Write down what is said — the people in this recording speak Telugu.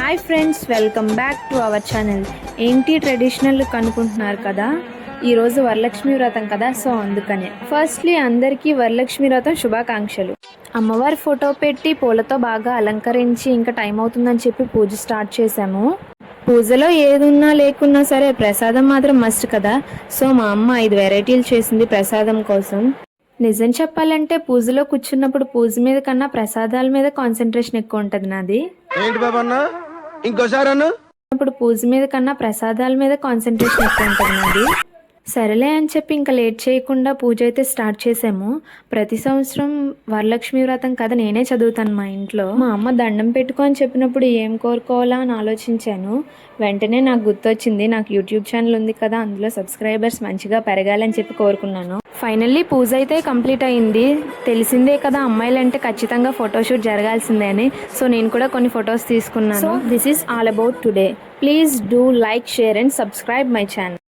Hi friends, welcome back to our channel. ఏంటి ట్రెడిషనల్ అనుకుంటున్నారు కదా, ఈరోజు వరలక్ష్మి వ్రతం కదా, సో అందుకనే ఫస్ట్లీ అందరికీ వరలక్ష్మి వ్రతం శుభాకాంక్షలు. అమ్మవారి ఫోటో పెట్టి పూలతో బాగా అలంకరించి ఇంకా టైం అవుతుందని చెప్పి పూజ స్టార్ట్ చేశాము. పూజలో ఏదున్నా లేకున్నా సరే ప్రసాదం మాత్రం మస్ట్ కదా, సో మా అమ్మ 5 వెరైటీలు చేసింది ప్రసాదం కోసం. నిజం చెప్పాలంటే పూజలో కూర్చున్నప్పుడు పూజ మీద కన్నా ప్రసాదాల మీద కాన్సన్ట్రేషన్ ఎక్కువ ఉంటుంది నాది. ఏంటి బాబా అన్న ఇంకోసారి అన్న ఇప్పుడు పూజ మీద కన్నా ప్రసాదాల మీద కాన్సన్ట్రేషన్ ఎక్కువ ఉంటుంది నాది. సరేలే అని చెప్పి ఇంకా లేట్ చేయకుండా పూజ అయితే స్టార్ట్ చేసాము. ప్రతి సంవత్సరం వరలక్ష్మి వ్రతం కథ నేనే చదువుతాను మా ఇంట్లో. మా అమ్మ దండం పెట్టుకో అని చెప్పినప్పుడు ఏం కోరుకోవాలా అని ఆలోచించాను. వెంటనే నాకు గుర్తొచ్చింది, నాకు యూట్యూబ్ ఛానల్ ఉంది కదా, అందులో సబ్స్క్రైబర్స్ మంచిగా పెరగాలని చెప్పి కోరుకున్నాను. ఫైనల్లీ పూజ అయితే కంప్లీట్ అయింది. తెలిసిందే కదా, అమ్మాయిలంటే ఖచ్చితంగా ఫోటోషూట్ జరగాల్సిందే అని. సో నేను కూడా కొన్ని ఫొటోస్ తీసుకున్నాను. So this is all about today. Please do like, share and subscribe my channel.